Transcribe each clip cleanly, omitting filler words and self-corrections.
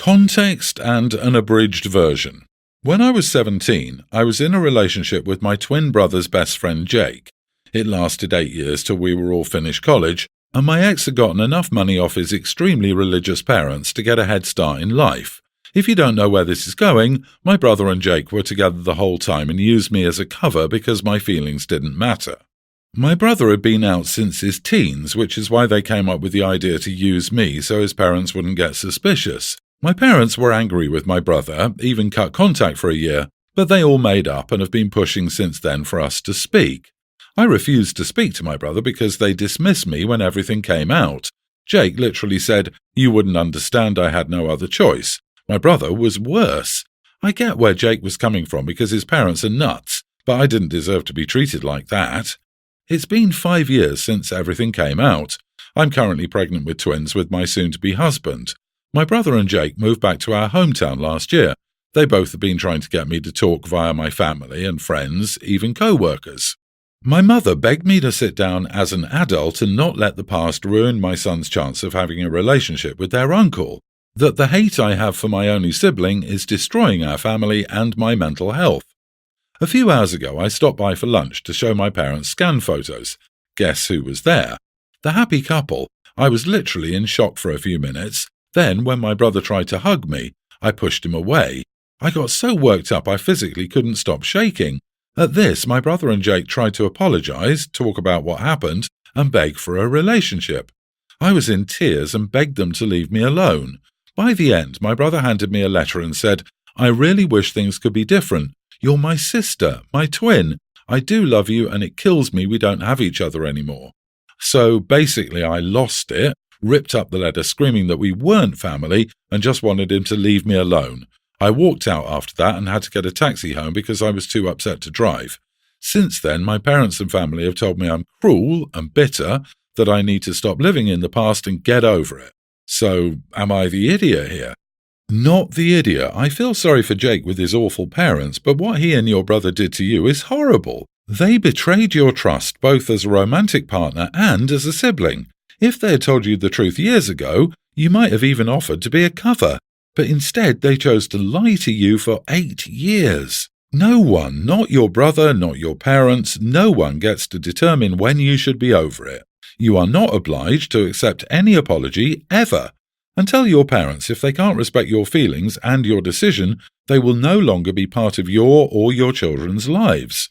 Context and an abridged version. When I was 17, I was in a relationship with my twin brother's best friend Jake. It lasted 8 years till we were all finished college, and my ex had gotten enough money off his extremely religious parents to get a head start in life. If you don't know where this is going, my brother and Jake were together the whole time and used me as a cover because my feelings didn't matter. My brother had been out since his teens, which is why they came up with the idea to use me so his parents wouldn't get suspicious. My parents were angry with my brother, even cut contact for a year, but they all made up and have been pushing since then for us to speak. I refused to speak to my brother because they dismissed me when everything came out. Jake literally said, "You wouldn't understand, I had no other choice." My brother was worse. I get where Jake was coming from because his parents are nuts, but I didn't deserve to be treated like that. It's been 5 years since everything came out. I'm currently pregnant with twins with my soon-to-be husband. My brother and Jake moved back to our hometown last year. They both have been trying to get me to talk via my family and friends, even co-workers. My mother begged me to sit down as an adult and not let the past ruin my son's chance of having a relationship with their uncle. That the hate I have for my only sibling is destroying our family and my mental health. A few hours ago, I stopped by for lunch to show my parents scan photos. Guess who was there? The happy couple. I was literally in shock for a few minutes. Then, when my brother tried to hug me, I pushed him away. I got so worked up I physically couldn't stop shaking. At this, my brother and Jake tried to apologize, talk about what happened, and beg for a relationship. I was in tears and begged them to leave me alone. By the end, my brother handed me a letter and said, "I really wish things could be different. You're my sister, my twin. I do love you and it kills me we don't have each other anymore." So basically I lost it, ripped up the letter screaming that we weren't family and just wanted him to leave me alone. I walked out after that and had to get a taxi home because I was too upset to drive. Since then, my parents and family have told me I'm cruel and bitter, that I need to stop living in the past and get over it. So, am I the idiot here? Not the idiot. I feel sorry for Jake with his awful parents, but what he and your brother did to you is horrible. They betrayed your trust both as a romantic partner and as a sibling. If they had told you the truth years ago, you might have even offered to be a cover. But instead they chose to lie to you for 8 years. No one, not your brother, not your parents, no one gets to determine when you should be over it. You are not obliged to accept any apology, ever. And tell your parents if they can't respect your feelings and your decision, they will no longer be part of your or your children's lives.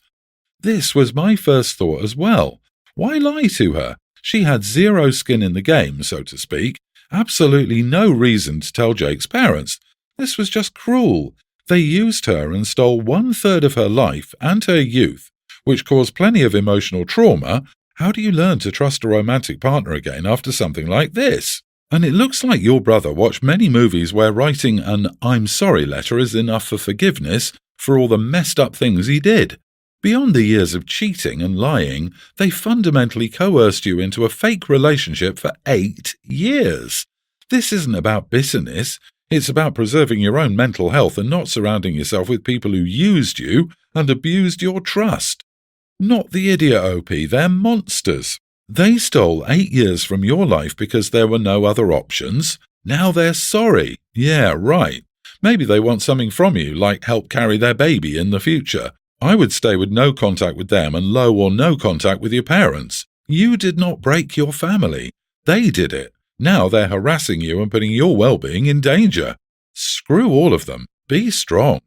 This was my first thought as well. Why lie to her? She had zero skin in the game, so to speak. Absolutely no reason to tell Jake's parents. This was just cruel. They used her and stole 1/3 of her life and her youth, which caused plenty of emotional trauma. How do you learn to trust a romantic partner again after something like this? And it looks like your brother watched many movies where writing an "I'm sorry" letter is enough for forgiveness for all the messed up things he did. Beyond the years of cheating and lying, they fundamentally coerced you into a fake relationship for 8 years. This isn't about bitterness. It's about preserving your own mental health and not surrounding yourself with people who used you and abused your trust. Not the idiot OP, they're monsters. They stole 8 years from your life because there were no other options. Now they're sorry. Yeah, right. Maybe they want something from you, like help carry their baby in the future. I would stay with no contact with them and low or no contact with your parents. You did not break your family. They did it. Now they're harassing you and putting your well-being in danger. Screw all of them. Be strong.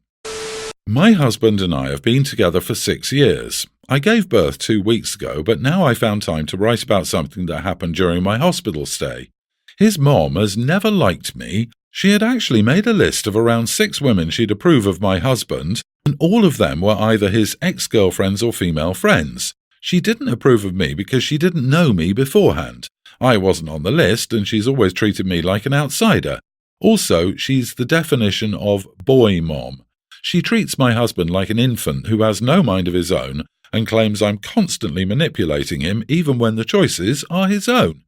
My husband and I have been together for 6 years. I gave birth 2 weeks ago, but now I found time to write about something that happened during my hospital stay. His mom has never liked me. She had actually made a list of around 6 women she'd approve of my husband, and all of them were either his ex-girlfriends or female friends. She didn't approve of me because she didn't know me beforehand. I wasn't on the list, and she's always treated me like an outsider. Also, she's the definition of boy mom. She treats my husband like an infant who has no mind of his own and claims I'm constantly manipulating him even when the choices are his own.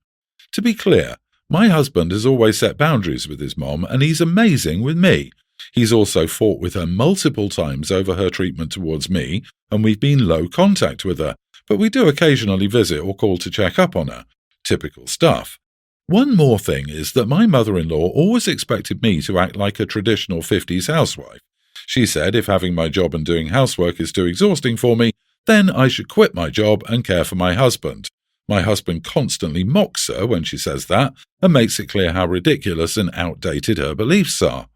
To be clear, my husband has always set boundaries with his mom, and he's amazing with me. He's also fought with her multiple times over her treatment towards me, and we've been low contact with her, but we do occasionally visit or call to check up on her. Typical stuff. One more thing is that my mother-in-law always expected me to act like a traditional 50s housewife. She said if having my job and doing housework is too exhausting for me, then I should quit my job and care for my husband. My husband constantly mocks her when she says that and makes it clear how ridiculous and outdated her beliefs are.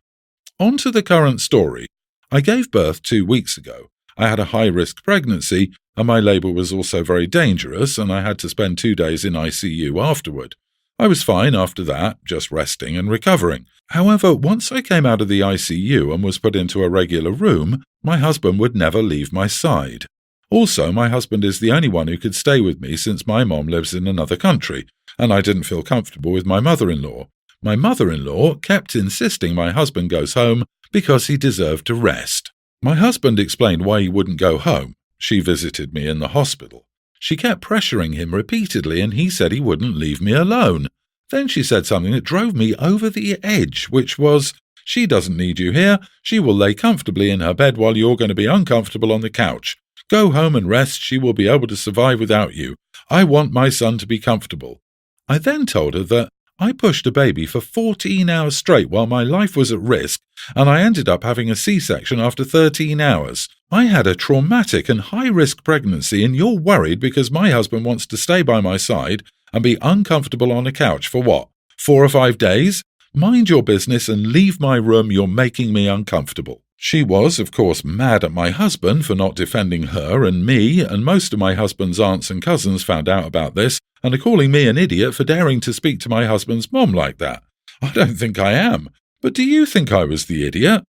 On to the current story. I gave birth 2 weeks ago. I had a high-risk pregnancy and my labour was also very dangerous and I had to spend 2 days in ICU afterward. I was fine after that, just resting and recovering. However, once I came out of the ICU and was put into a regular room, my husband would never leave my side. Also, my husband is the only one who could stay with me since my mom lives in another country, and I didn't feel comfortable with my mother-in-law. My mother-in-law kept insisting my husband goes home because he deserved to rest. My husband explained why he wouldn't go home. She visited me in the hospital. She kept pressuring him repeatedly and he said he wouldn't leave me alone. Then she said something that drove me over the edge, which was, "She doesn't need you here. She will lay comfortably in her bed while you're going to be uncomfortable on the couch. Go home and rest. She will be able to survive without you. I want my son to be comfortable." I then told her that I pushed a baby for 14 hours straight while my life was at risk, and I ended up having a C-section after 13 hours. I had a traumatic and high-risk pregnancy, and you're worried because my husband wants to stay by my side and be uncomfortable on a couch for what, 4 or 5 days? Mind your business and leave my room. You're making me uncomfortable. She was, of course, mad at my husband for not defending her and me, and most of my husband's aunts and cousins found out about this and are calling me an idiot for daring to speak to my husband's mom like that. I don't think I am. But do you think I was the idiot?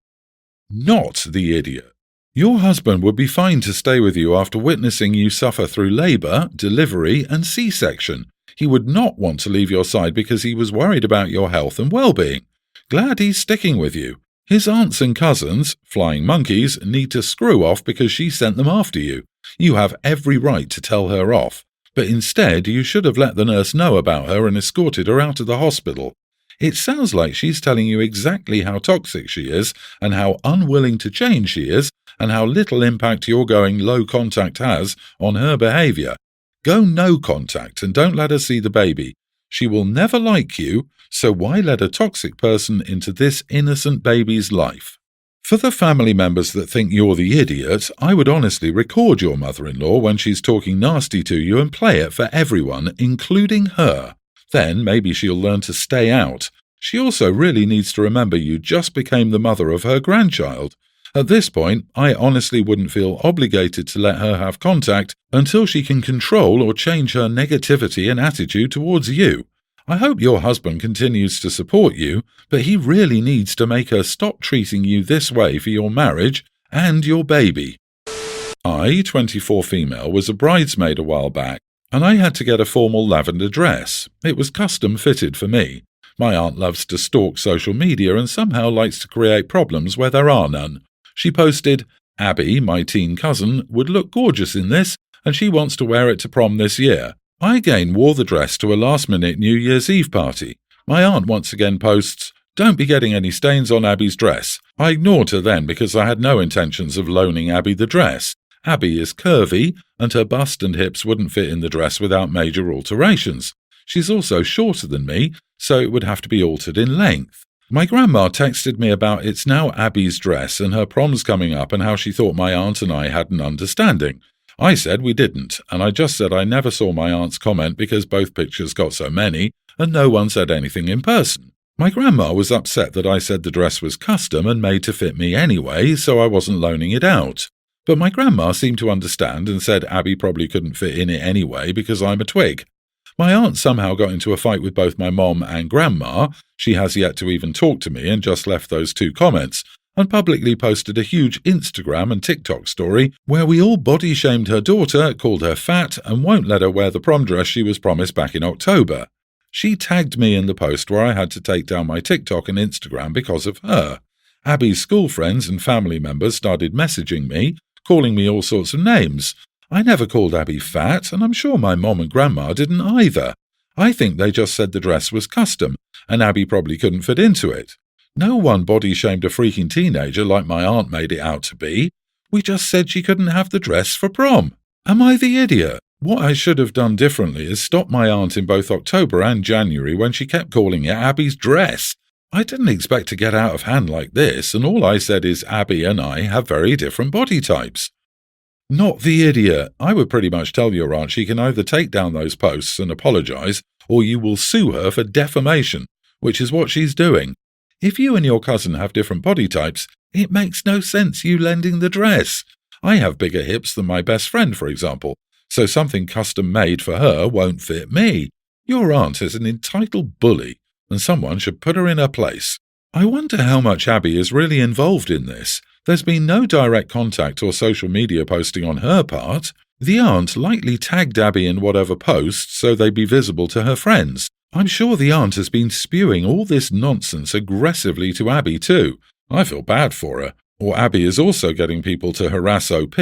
Not the idiot. Your husband would be fine to stay with you after witnessing you suffer through labour, delivery and C-section. He would not want to leave your side because he was worried about your health and well-being. Glad he's sticking with you. His aunts and cousins, flying monkeys, need to screw off because she sent them after you. You have every right to tell her off, but instead you should have let the nurse know about her and escorted her out of the hospital. It sounds like she's telling you exactly how toxic she is and how unwilling to change she is and how little impact your going low contact has on her behaviour. Go no contact and don't let her see the baby. She will never like you, so why let a toxic person into this innocent baby's life? For the family members that think you're the idiot, I would honestly record your mother-in-law when she's talking nasty to you and play it for everyone, including her. Then maybe she'll learn to stay out. She also really needs to remember you just became the mother of her grandchild. At this point, I honestly wouldn't feel obligated to let her have contact until she can control or change her negativity and attitude towards you. I hope your husband continues to support you, but he really needs to make her stop treating you this way for your marriage and your baby. I, 24 female, was a bridesmaid a while back, and I had to get a formal lavender dress. It was custom fitted for me. My aunt loves to stalk social media and somehow likes to create problems where there are none. She posted, "Abby, my teen cousin, would look gorgeous in this, and she wants to wear it to prom this year." I again wore the dress to a last-minute New Year's Eve party. My aunt once again posts, "Don't be getting any stains on Abby's dress." I ignored her then because I had no intentions of loaning Abby the dress. Abby is curvy, and her bust and hips wouldn't fit in the dress without major alterations. She's also shorter than me, so it would have to be altered in length. My grandma texted me about it's now Abby's dress and her prom's coming up and how she thought my aunt and I had an understanding. I said we didn't, and I just said I never saw my aunt's comment because both pictures got so many and no one said anything in person. My grandma was upset that I said the dress was custom and made to fit me anyway, so I wasn't loaning it out. But my grandma seemed to understand and said Abby probably couldn't fit in it anyway because I'm a twig. My aunt somehow got into a fight with both my mom and grandma. She has yet to even talk to me and just left those 2 comments, and publicly posted a huge Instagram and TikTok story where we all body-shamed her daughter, called her fat, and won't let her wear the prom dress she was promised back in October. She tagged me in the post where I had to take down my TikTok and Instagram because of her. Abby's school friends and family members started messaging me, calling me all sorts of names. I never called Abby fat, and I'm sure my mom and grandma didn't either. I think they just said the dress was custom, and Abby probably couldn't fit into it. No one body-shamed a freaking teenager like my aunt made it out to be. We just said she couldn't have the dress for prom. Am I the idiot? What I should have done differently is stop my aunt in both October and January when she kept calling it Abby's dress. I didn't expect to get out of hand like this, and all I said is Abby and I have very different body types. Not the idiot. I would pretty much tell your aunt she can either take down those posts and apologise, or you will sue her for defamation, which is what she's doing. If you and your cousin have different body types, it makes no sense you lending the dress. I have bigger hips than my best friend, for example, so something custom-made for her won't fit me. Your aunt is an entitled bully, and someone should put her in her place. I wonder how much Abby is really involved in this. There's been no direct contact or social media posting on her part. The aunt likely tagged Abby in whatever posts so they'd be visible to her friends. I'm sure the aunt has been spewing all this nonsense aggressively to Abby too. I feel bad for her. Or Abby is also getting people to harass OP.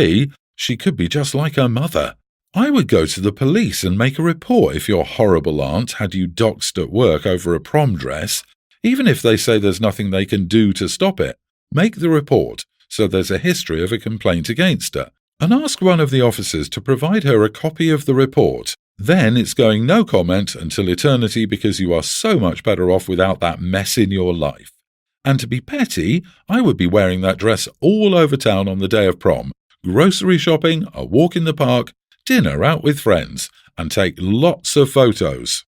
She could be just like her mother. I would go to the police and make a report if your horrible aunt had you doxxed at work over a prom dress, even if they say there's nothing they can do to stop it. Make the report so there's a history of a complaint against her, and ask one of the officers to provide her a copy of the report. Then it's going no comment until eternity because you are so much better off without that mess in your life. And to be petty, I would be wearing that dress all over town on the day of prom, grocery shopping, a walk in the park, dinner out with friends, and take lots of photos.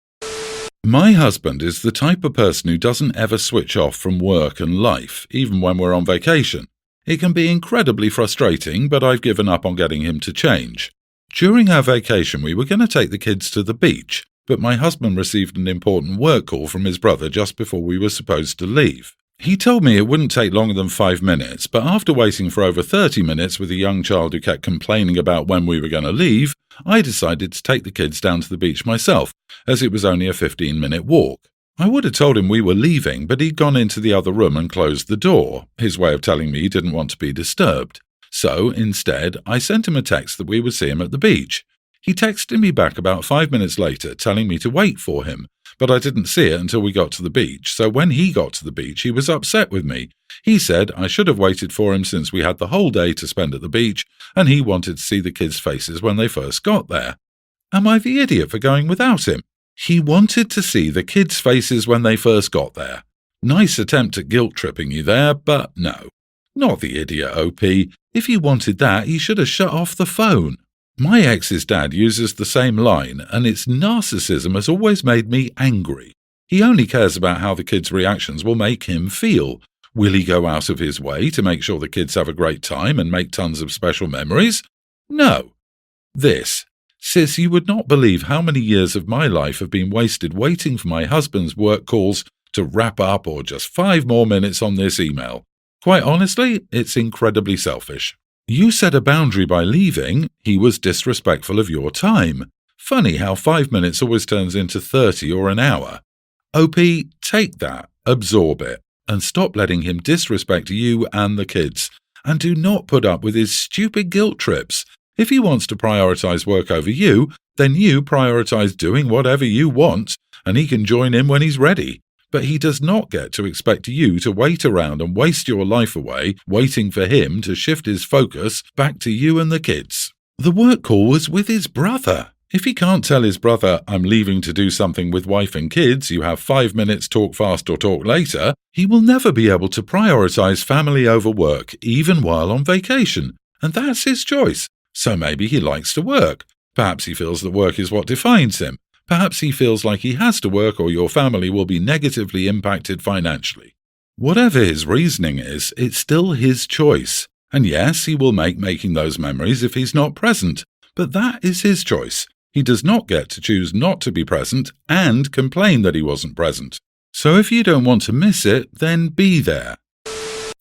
My husband is the type of person who doesn't ever switch off from work and life, even when we're on vacation. It can be incredibly frustrating, but I've given up on getting him to change. During our vacation, we were going to take the kids to the beach, but my husband received an important work call from his brother just before we were supposed to leave. He told me it wouldn't take longer than 5 minutes, but after waiting for over 30 minutes with a young child who kept complaining about when we were going to leave, I decided to take the kids down to the beach myself, as it was only a 15-minute walk. I would have told him we were leaving, but he'd gone into the other room and closed the door, his way of telling me he didn't want to be disturbed. So, instead, I sent him a text that we would see him at the beach. He texted me back about 5 minutes later, telling me to wait for him, but I didn't see it until we got to the beach, so when he got to the beach, he was upset with me. He said I should have waited for him since we had the whole day to spend at the beach, and he wanted to see the kids' faces when they first got there. Am I the idiot for going without him? He wanted to see the kids' faces when they first got there. Nice attempt at guilt-tripping you there, but no. Not the idiot, OP. If he wanted that, he should have shut off the phone. My ex's dad uses the same line, and its narcissism has always made me angry. He only cares about how the kids' reactions will make him feel. Will he go out of his way to make sure the kids have a great time and make tons of special memories? No. This. Sis, you would not believe how many years of my life have been wasted waiting for my husband's work calls to wrap up or just 5 more minutes on this email. Quite honestly, it's incredibly selfish. You set a boundary by leaving. He was disrespectful of your time. Funny how 5 minutes always turns into 30 or an hour. OP, take that, absorb it, and stop letting him disrespect you and the kids. And do not put up with his stupid guilt trips. If he wants to prioritize work over you, then you prioritize doing whatever you want, and he can join in when he's ready. But he does not get to expect you to wait around and waste your life away waiting for him to shift his focus back to you and the kids. The work call was with his brother. If he can't tell his brother, I'm leaving to do something with wife and kids, you have 5 minutes, talk fast or talk later, he will never be able to prioritize family over work, even while on vacation. And that's his choice. So maybe he likes to work. Perhaps he feels that work is what defines him. Perhaps he feels like he has to work or your family will be negatively impacted financially. Whatever his reasoning is, it's still his choice. And yes, he will make making those memories if he's not present. But that is his choice. He does not get to choose not to be present and complain that he wasn't present. So if you don't want to miss it, then be there.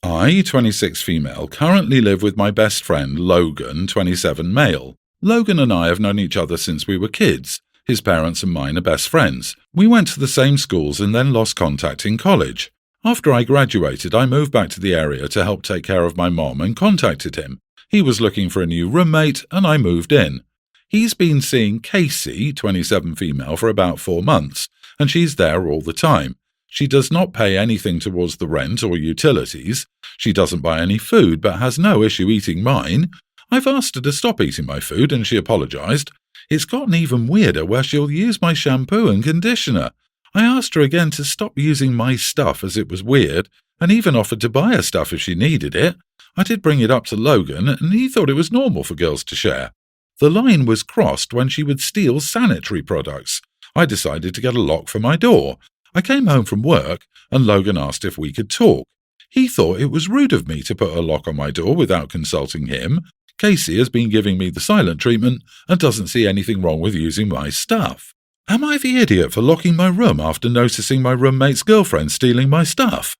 I, 26 female, currently live with my best friend, Logan, 27 male. Logan and I have known each other since we were kids. His parents and mine are best friends. We went to the same schools and then lost contact in college. After I graduated, I moved back to the area to help take care of my mom and contacted him. He was looking for a new roommate and I moved in. He's been seeing Casey, 27 female, for about 4 months, and she's there all the time. She does not pay anything towards the rent or utilities. She doesn't buy any food but has no issue eating mine. I've asked her to stop eating my food and she apologized. It's gotten even weirder where she'll use my shampoo and conditioner. I asked her again to stop using my stuff as it was weird, and even offered to buy her stuff if she needed it. I did bring it up to Logan, and he thought it was normal for girls to share. The line was crossed when she would steal sanitary products. I decided to get a lock for my door. I came home from work, and Logan asked if we could talk. He thought it was rude of me to put a lock on my door without consulting him. Casey has been giving me the silent treatment and doesn't see anything wrong with using my stuff. Am I the idiot for locking my room after noticing my roommate's girlfriend stealing my stuff?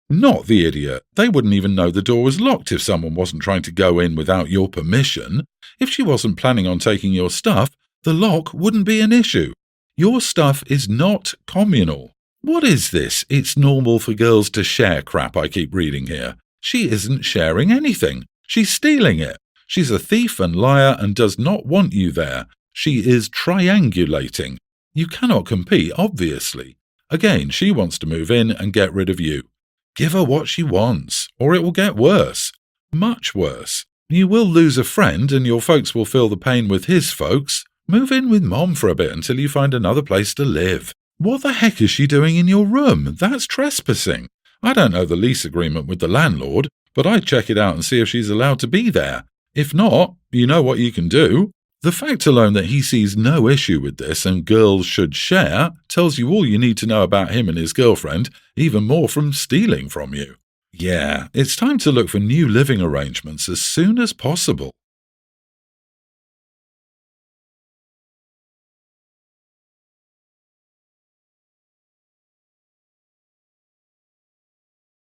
Not the idiot. They wouldn't even know the door was locked if someone wasn't trying to go in without your permission. If she wasn't planning on taking your stuff, the lock wouldn't be an issue. Your stuff is not communal. What is this "it's normal for girls to share" crap I keep reading here? She isn't sharing anything. She's stealing it. She's a thief and liar and does not want you there. She is triangulating. You cannot compete, obviously. Again, she wants to move in and get rid of you. Give her what she wants, or it will get worse. Much worse. You will lose a friend and your folks will feel the pain with his folks. Move in with Mom for a bit until you find another place to live. What the heck is she doing in your room? That's trespassing. I don't know the lease agreement with the landlord, but I'd check it out and see if she's allowed to be there. If not, you know what you can do. The fact alone that he sees no issue with this and girls should share tells you all you need to know about him and his girlfriend, even more from stealing from you. Yeah, it's time to look for new living arrangements as soon as possible.